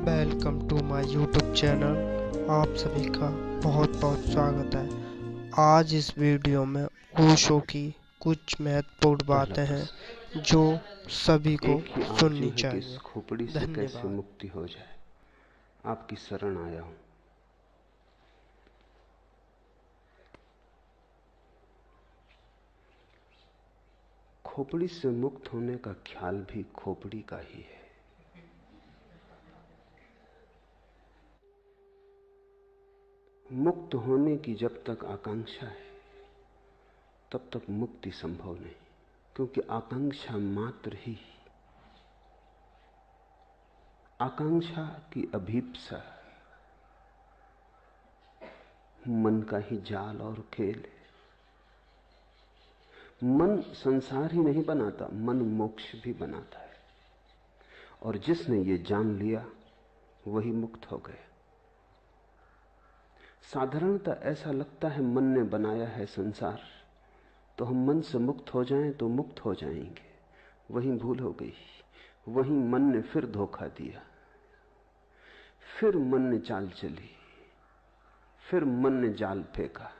Welcome to my YouTube channel. आप सभी का बहुत बहुत स्वागत है। आज इस वीडियो में ओशो की कुछ महत्वपूर्ण पहला बातें हैं प्रश्न, जो सभी को एक ही आरजू सुननी है कि इस चाहिए। खोपड़ी से कैसे धन्यवाद। मुक्ति हो जाए। आपकी शरण आया हूं। खोपड़ी से मुक्त होने का ख्याल भी खोपड़ी का ही है। मुक्त होने की जब तक आकांक्षा है तब तक मुक्ति संभव नहीं, क्योंकि आकांक्षा मात्र ही, आकांक्षा की अभीप्सा मन का ही जाल और खेल है। मन संसार ही नहीं बनाता, मन मोक्ष भी बनाता है। और जिसने ये जान लिया वही मुक्त हो गया। साधारणतः ऐसा लगता है मन ने बनाया है संसार, तो हम मन से मुक्त हो जाएं तो मुक्त हो जाएंगे। वहीं भूल हो गई। वहीं मन ने फिर धोखा दिया, फिर मन ने चाल चली, फिर मन ने जाल फेंका,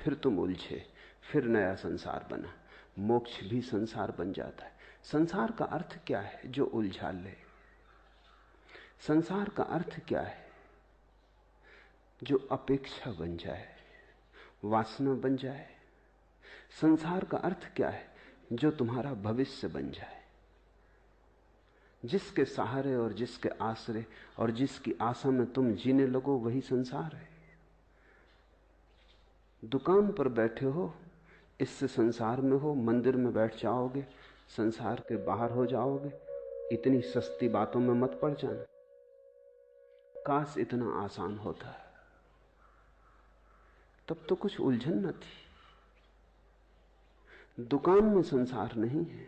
फिर तुम उलझे, फिर नया संसार बना। मोक्ष भी संसार बन जाता है। संसार का अर्थ क्या है? जो उलझा ले। संसार का अर्थ क्या है? जो अपेक्षा बन जाए, वासना बन जाए। संसार का अर्थ क्या है? जो तुम्हारा भविष्य बन जाए। जिसके सहारे और जिसके आश्रय और जिसकी आशा में तुम जीने लगो, वही संसार है। दुकान पर बैठे हो, इससे संसार में हो। मंदिर में बैठ जाओगे, संसार के बाहर हो जाओगे। इतनी सस्ती बातों में मत पड़ जाना। काश इतना आसान होता, तब तो कुछ उलझन न थी। दुकान में संसार नहीं है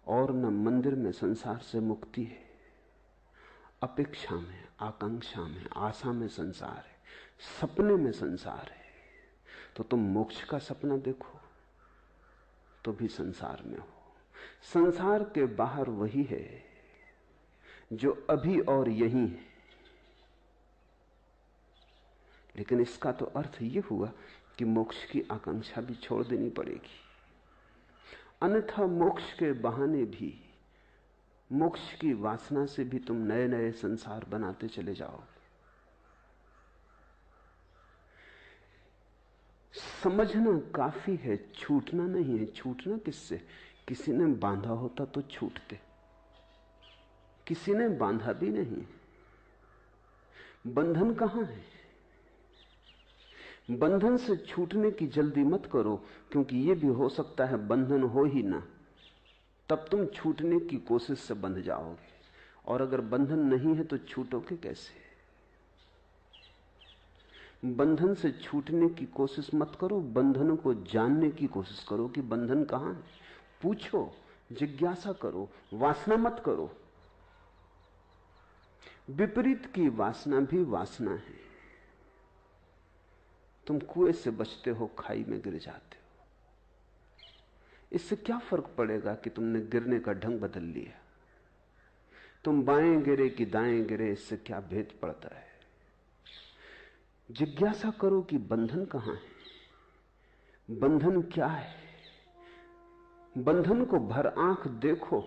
और न मंदिर में संसार से मुक्ति है। अपेक्षा में, आकांक्षा में, आशा में संसार है, सपने में संसार है। तो तुम मोक्ष का सपना देखो तो भी संसार में हो। संसार के बाहर वही है जो अभी और यहीं है। लेकिन इसका तो अर्थ यह हुआ कि मोक्ष की आकांक्षा भी छोड़ देनी पड़ेगी। अन्यथा मोक्ष के बहाने भी, मोक्ष की वासना से भी तुम नए नए संसार बनाते चले जाओगे। समझना काफी है, छूटना नहीं है। छूटना किससे? किसी ने बांधा होता तो छूटते, किसी ने बांधा भी नहीं। बंधन कहां है? बंधन से छूटने की जल्दी मत करो, क्योंकि यह भी हो सकता है बंधन हो ही ना, तब तुम छूटने की कोशिश से बंध जाओगे। और अगर बंधन नहीं है तो छूटोगे कैसे? बंधन से छूटने की कोशिश मत करो, बंधन को जानने की कोशिश करो कि बंधन कहां है। पूछो, जिज्ञासा करो, वासना मत करो। विपरीत की वासना भी वासना है। तुम कुएं से बचते हो, खाई में गिर जाते हो। इससे क्या फर्क पड़ेगा कि तुमने गिरने का ढंग बदल लिया? तुम बाएं गिरे कि दाएं गिरे, इससे क्या भेद पड़ता है? जिज्ञासा करो कि बंधन कहां है, बंधन क्या है। बंधन को भर आंख देखो।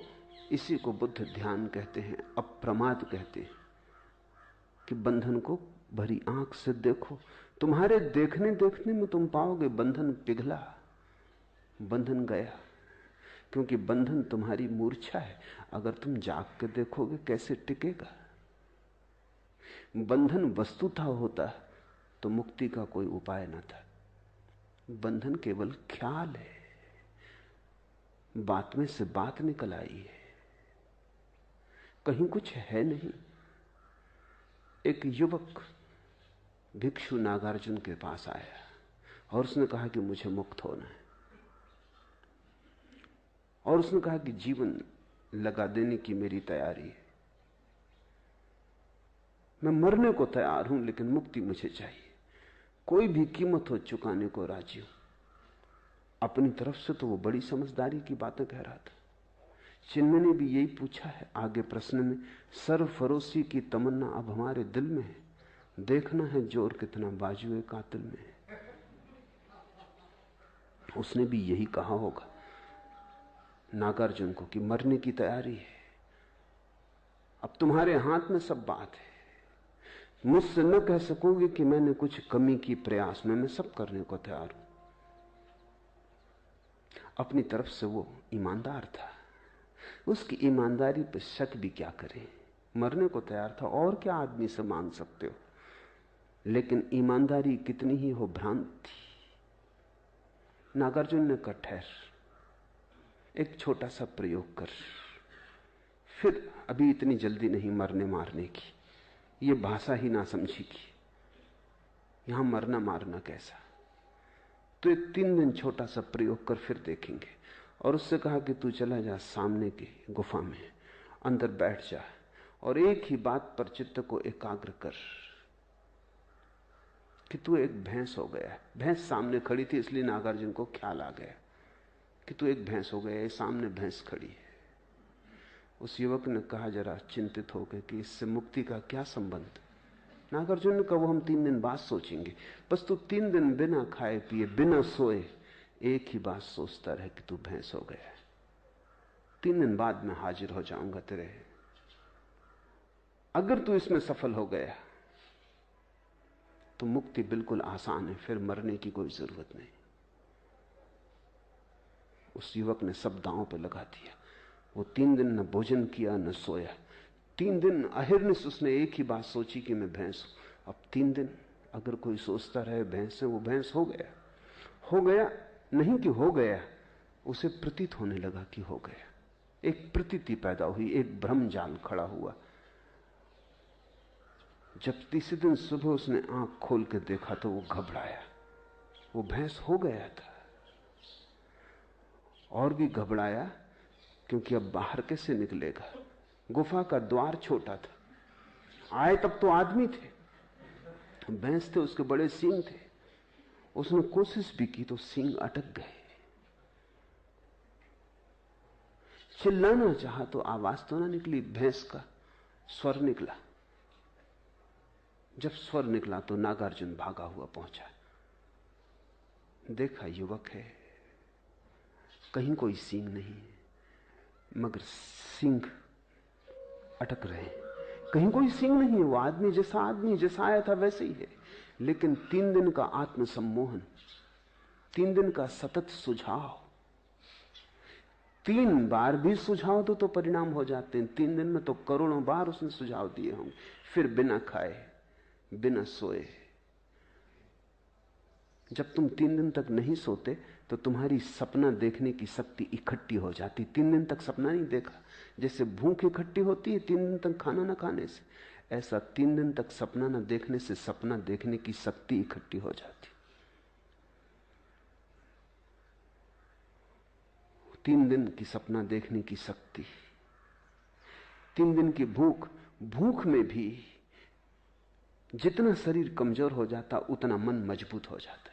इसी को बुद्ध ध्यान कहते हैं, अप्रमाद कहते हैं कि बंधन को भरी आंख से देखो। तुम्हारे देखने देखने में तुम पाओगे बंधन पिघला, बंधन गया। क्योंकि बंधन तुम्हारी मूर्छा है। अगर तुम जाग के देखोगे कैसे टिकेगा? बंधन वस्तुतः होता तो मुक्ति का कोई उपाय न था। बंधन केवल ख्याल है, बात में से बात निकल आई है, कहीं कुछ है नहीं। एक युवक भिक्षु नागार्जुन के पास आया और उसने कहा कि मुझे मुक्त होना है। और उसने कहा कि जीवन लगा देने की मेरी तैयारी है, मैं मरने को तैयार हूं, लेकिन मुक्ति मुझे चाहिए। कोई भी कीमत हो चुकाने को राजी हूं। अपनी तरफ से तो वो बड़ी समझदारी की बातें कह रहा था। चिन्मय ने भी यही पूछा है आगे प्रश्न में। सरफरोशी की तमन्ना अब हमारे दिल में है, देखना है जोर कितना बाजुए कातिल में है। उसने भी यही कहा होगा नागार्जुन को कि मरने की तैयारी है, अब तुम्हारे हाथ में सब बात है। मुझसे न कह सकोगे कि मैंने कुछ कमी की प्रयास में, मैं सब करने को तैयार हूं। अपनी तरफ से वो ईमानदार था, उसकी ईमानदारी पर शक भी क्या करे। मरने को तैयार था, और क्या आदमी से मांग सकते हो। लेकिन ईमानदारी कितनी ही हो भ्रांत थी। नागार्जुन ने कहा ठहर, एक छोटा सा प्रयोग कर, फिर अभी इतनी जल्दी नहीं मरने मारने की, ये भाषा ही ना समझेगी, यहां मरना मारना कैसा। तो एक 3 दिन छोटा सा प्रयोग कर, फिर देखेंगे। और उससे कहा कि तू चला जा सामने की गुफा में, अंदर बैठ जा और एक ही बात पर चित्त को एकाग्र कर कि तू एक भैंस हो गया है। भैंस सामने खड़ी थी, इसलिए नागार्जुन को ख्याल आ गया कि तू एक भैंस हो गया है, सामने भैंस खड़ी है। उस युवक ने कहा जरा चिंतित होकर कि इससे मुक्ति का क्या संबंध। नागार्जुन ने कहा वो हम 3 दिन बाद सोचेंगे, बस तू 3 दिन बिना खाए पिए बिना सोए एक ही बात सोचता रहे कि तू भैंस हो गया है। 3 दिन बाद मैं हाजिर हो जाऊंगा तेरे। अगर तू इसमें सफल हो गया तो मुक्ति बिल्कुल आसान है, फिर मरने की कोई जरूरत नहीं। उस युवक ने सब दांव पे लगा दिया। वो 3 दिन न भोजन किया न सोया। 3 दिन अहिर्निश उसने एक ही बात सोची कि मैं भैंस हूं। अब 3 दिन अगर कोई सोचता रहे भैंस है, वो भैंस हो गया। हो गया नहीं कि हो गया, उसे प्रतीत होने लगा कि हो गया। एक प्रतीति पैदा हुई, एक भ्रम जाल खड़ा हुआ। जब तीसरे दिन सुबह उसने आंख खोल के देखा तो वो घबराया, वो भैंस हो गया था। और भी घबराया क्योंकि अब बाहर कैसे निकलेगा। गुफा का द्वार छोटा था, आए तब तो आदमी थे, भैंस थे, उसके बड़े सींग थे। उसने कोशिश भी की तो सींग अटक गए। चिल्लाना चाहा तो आवाज तो ना निकली, भैंस का स्वर निकला। जब स्वर निकला तो नागार्जुन भागा हुआ पहुंचा। देखा युवक है, कहीं कोई सींग नहीं है, मगर सींग अटक रहे हैं। कहीं कोई सींग नहीं है, वो आदमी जैसा आया था वैसे ही है। लेकिन 3 दिन का आत्मसम्मोहन, 3 दिन का सतत सुझाव, 3 बार भी सुझाव दो तो परिणाम हो जाते हैं। 3 दिन में तो करोड़ों बार उसने सुझाव दिए होंगे। फिर बिना खाए बिना सोए, जब तुम 3 दिन तक नहीं सोते तो तुम्हारी सपना देखने की शक्ति इकट्ठी हो जाती। 3 दिन तक सपना नहीं देखा, जैसे भूख इकट्ठी होती है 3 दिन तक खाना ना खाने से, ऐसा 3 दिन तक सपना ना देखने से सपना देखने की शक्ति इकट्ठी हो जाती। 3 दिन की सपना देखने की शक्ति, 3 दिन की भूख। भूख में भी जितना शरीर कमजोर हो जाता उतना मन मजबूत हो जाता है।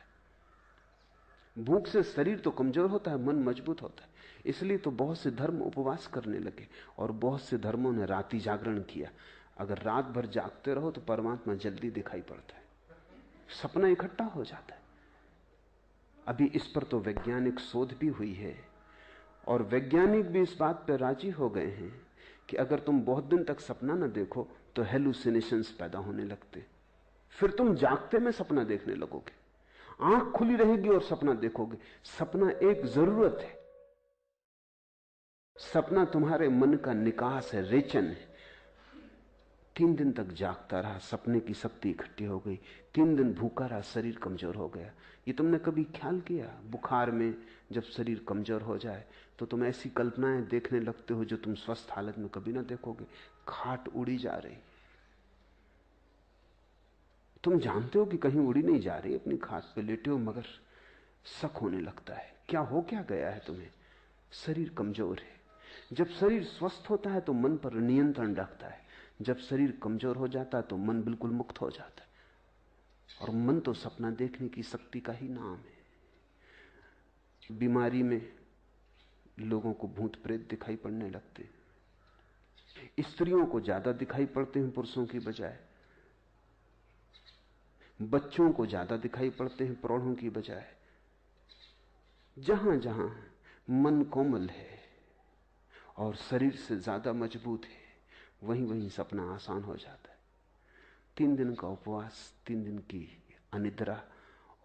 भूख से शरीर तो कमजोर होता है, मन मजबूत होता है। इसलिए तो बहुत से धर्म उपवास करने लगे और बहुत से धर्मों ने रात्रि जागरण किया। अगर रात भर जागते रहो तो परमात्मा जल्दी दिखाई पड़ता है, सपना इकट्ठा हो जाता है। अभी इस पर तो वैज्ञानिक शोध भी हुई है और वैज्ञानिक भी इस बात पर राजी हो गए हैं कि अगर तुम बहुत दिन तक सपना ना देखो तो हेलुसिनेशंस पैदा होने लगते, फिर तुम जागते में सपना देखने लगोगे, आंख खुली रहेगी और सपना देखोगे। सपना एक जरूरत है, सपना तुम्हारे मन का निकास है, रेचन है। 3 दिन तक जागता रहा, सपने की शक्ति इकट्ठी हो गई। 3 दिन भूखा रहा, शरीर कमजोर हो गया। ये तुमने कभी ख्याल किया, बुखार में जब शरीर कमजोर हो जाए तो तुम ऐसी कल्पनाएं देखने लगते हो जो तुम स्वस्थ हालत में कभी ना देखोगे। खाट उड़ी जा रही, तुम जानते हो कि कहीं उड़ी नहीं जा रही, अपनी खाट पे लेटे हो, मगर शक होने लगता है क्या गया है तुम्हें। शरीर कमजोर है। जब शरीर स्वस्थ होता है तो मन पर नियंत्रण रखता है, जब शरीर कमजोर हो जाता है तो मन बिल्कुल मुक्त हो जाता है। और मन तो सपना देखने की शक्ति का ही नाम है। बीमारी में लोगों को भूत प्रेत दिखाई पड़ने लगते हैं। स्त्रियों को ज्यादा दिखाई पड़ते हैं पुरुषों की बजाय। बच्चों को ज्यादा दिखाई पड़ते हैं प्रौढ़ों की बजाय। जहां जहां मन कोमल है और शरीर से ज्यादा मजबूत है, वहीं वहीं सपना आसान हो जाता है। 3 दिन का उपवास, 3 दिन की अनिद्रा,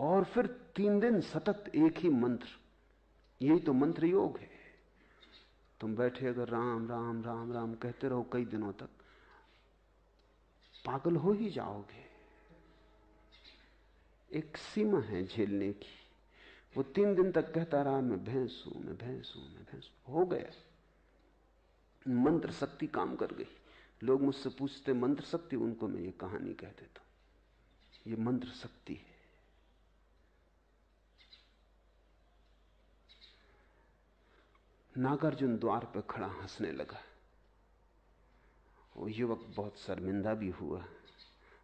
और फिर 3 दिन सतत एक ही मंत्र। यही तो मंत्र योग है। तुम बैठे अगर राम राम राम राम कहते रहो कई दिनों तक, पागल हो ही जाओगे। एक सीमा है झेलने की। वो 3 दिन तक कहता रहा, मैं भैंस हूं, मैं भैंस हूं, मैं भैंस हूं। हो गया, मंत्र शक्ति काम कर गई। लोग मुझसे पूछते मंत्र शक्ति, उनको मैं ये कहानी कह देता हूं, ये मंत्र शक्ति है। नागार्जुन द्वार पर खड़ा हंसने लगा। वो युवक बहुत शर्मिंदा भी हुआ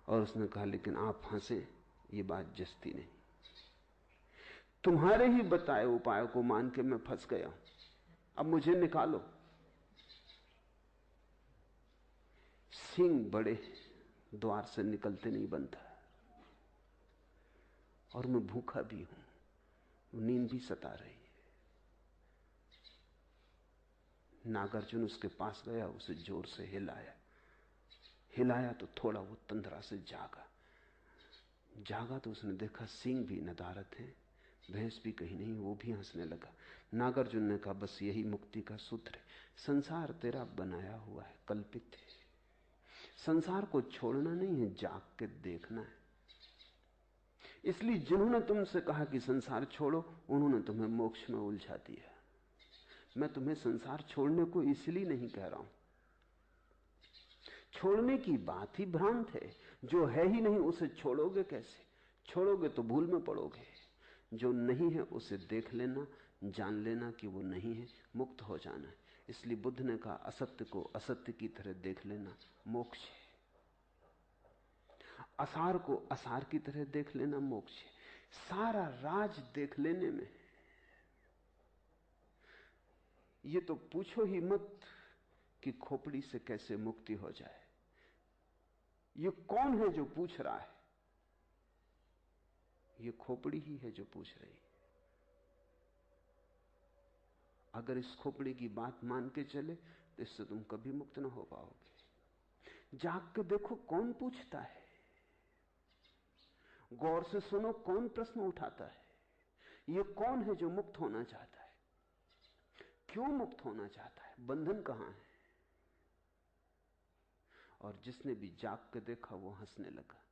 और उसने कहा, लेकिन आप हंसे, ये बात जस्ती नहीं। तुम्हारे ही बताए उपाय को मान के मैं फंस गया हूं, अब मुझे निकालो। सींग बड़े, द्वार से निकलते नहीं बनता, और मैं भूखा भी हूं, नींद भी सता रही है। नागार्जुन उसके पास गया, उसे जोर से हिलाया। हिलाया तो थोड़ा वो तंद्रा से जागा। जागा तो उसने देखा सींग भी नदारत है, भैंस भी कहीं नहीं। वो भी हंसने लगा। नागार्जुन ने कहा, बस यही मुक्ति का सूत्र है। संसार तेरा बनाया हुआ है, कल्पित है। संसार को छोड़ना नहीं है, जाग के देखना है। इसलिए जिन्होंने तुमसे कहा कि संसार छोड़ो, उन्होंने तुम्हें मोक्ष में उलझा दिया। मैं तुम्हें संसार छोड़ने को इसलिए नहीं कह रहा हूं। छोड़ने की बात ही भ्रांत है। जो है ही नहीं उसे छोड़ोगे कैसे? छोड़ोगे तो भूल में पड़ोगे। जो नहीं है उसे देख लेना, जान लेना कि वो नहीं है, मुक्त हो जाना है। इसलिए बुद्ध ने कहा, असत्य को असत्य की तरह देख लेना मोक्ष है। असार को असार की तरह देख लेना मोक्ष है। सारा राज देख लेने में। ये तो पूछो ही मत कि खोपड़ी से कैसे मुक्ति हो जाए। ये कौन है जो पूछ रहा है? ये खोपड़ी ही है जो पूछ रही। अगर इस खोपड़ी की बात मान के चले तो इससे तुम कभी मुक्त ना हो पाओगे। जाग के देखो कौन पूछता है, गौर से सुनो कौन प्रश्न उठाता है। ये कौन है जो मुक्त होना चाहता है? क्यों मुक्त होना चाहता है? बंधन कहां है? और जिसने भी जाग के देखा वो हंसने लगा,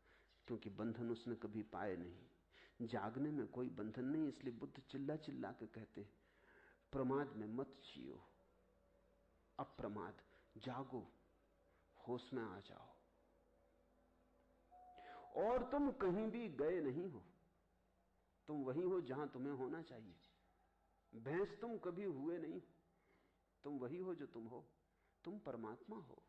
क्योंकि बंधन उसने कभी पाए नहीं। जागने में कोई बंधन नहीं। इसलिए बुद्ध चिल्ला चिल्ला के कहते, प्रमाद में मत जियो, अप्रमाद, जागो, होश में आ जाओ। और तुम कहीं भी गए नहीं हो, तुम वहीं हो जहां तुम्हें होना चाहिए। भैंस तुम कभी हुए नहीं, तुम वही हो जो तुम हो। तुम परमात्मा हो।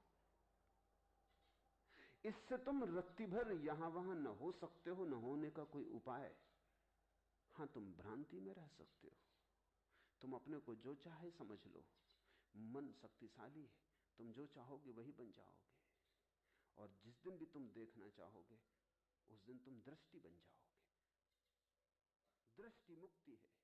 इससे तुम रत्ती भर यहां वहां न हो सकते हो, न होने का कोई उपाय। हां, तुम भ्रांति में रह सकते हो। तुम अपने को जो चाहे समझ लो। मन शक्तिशाली है, तुम जो चाहोगे वही बन जाओगे। और जिस दिन भी तुम देखना चाहोगे, उस दिन तुम दृष्टि बन जाओगे। दृष्टि मुक्ति है।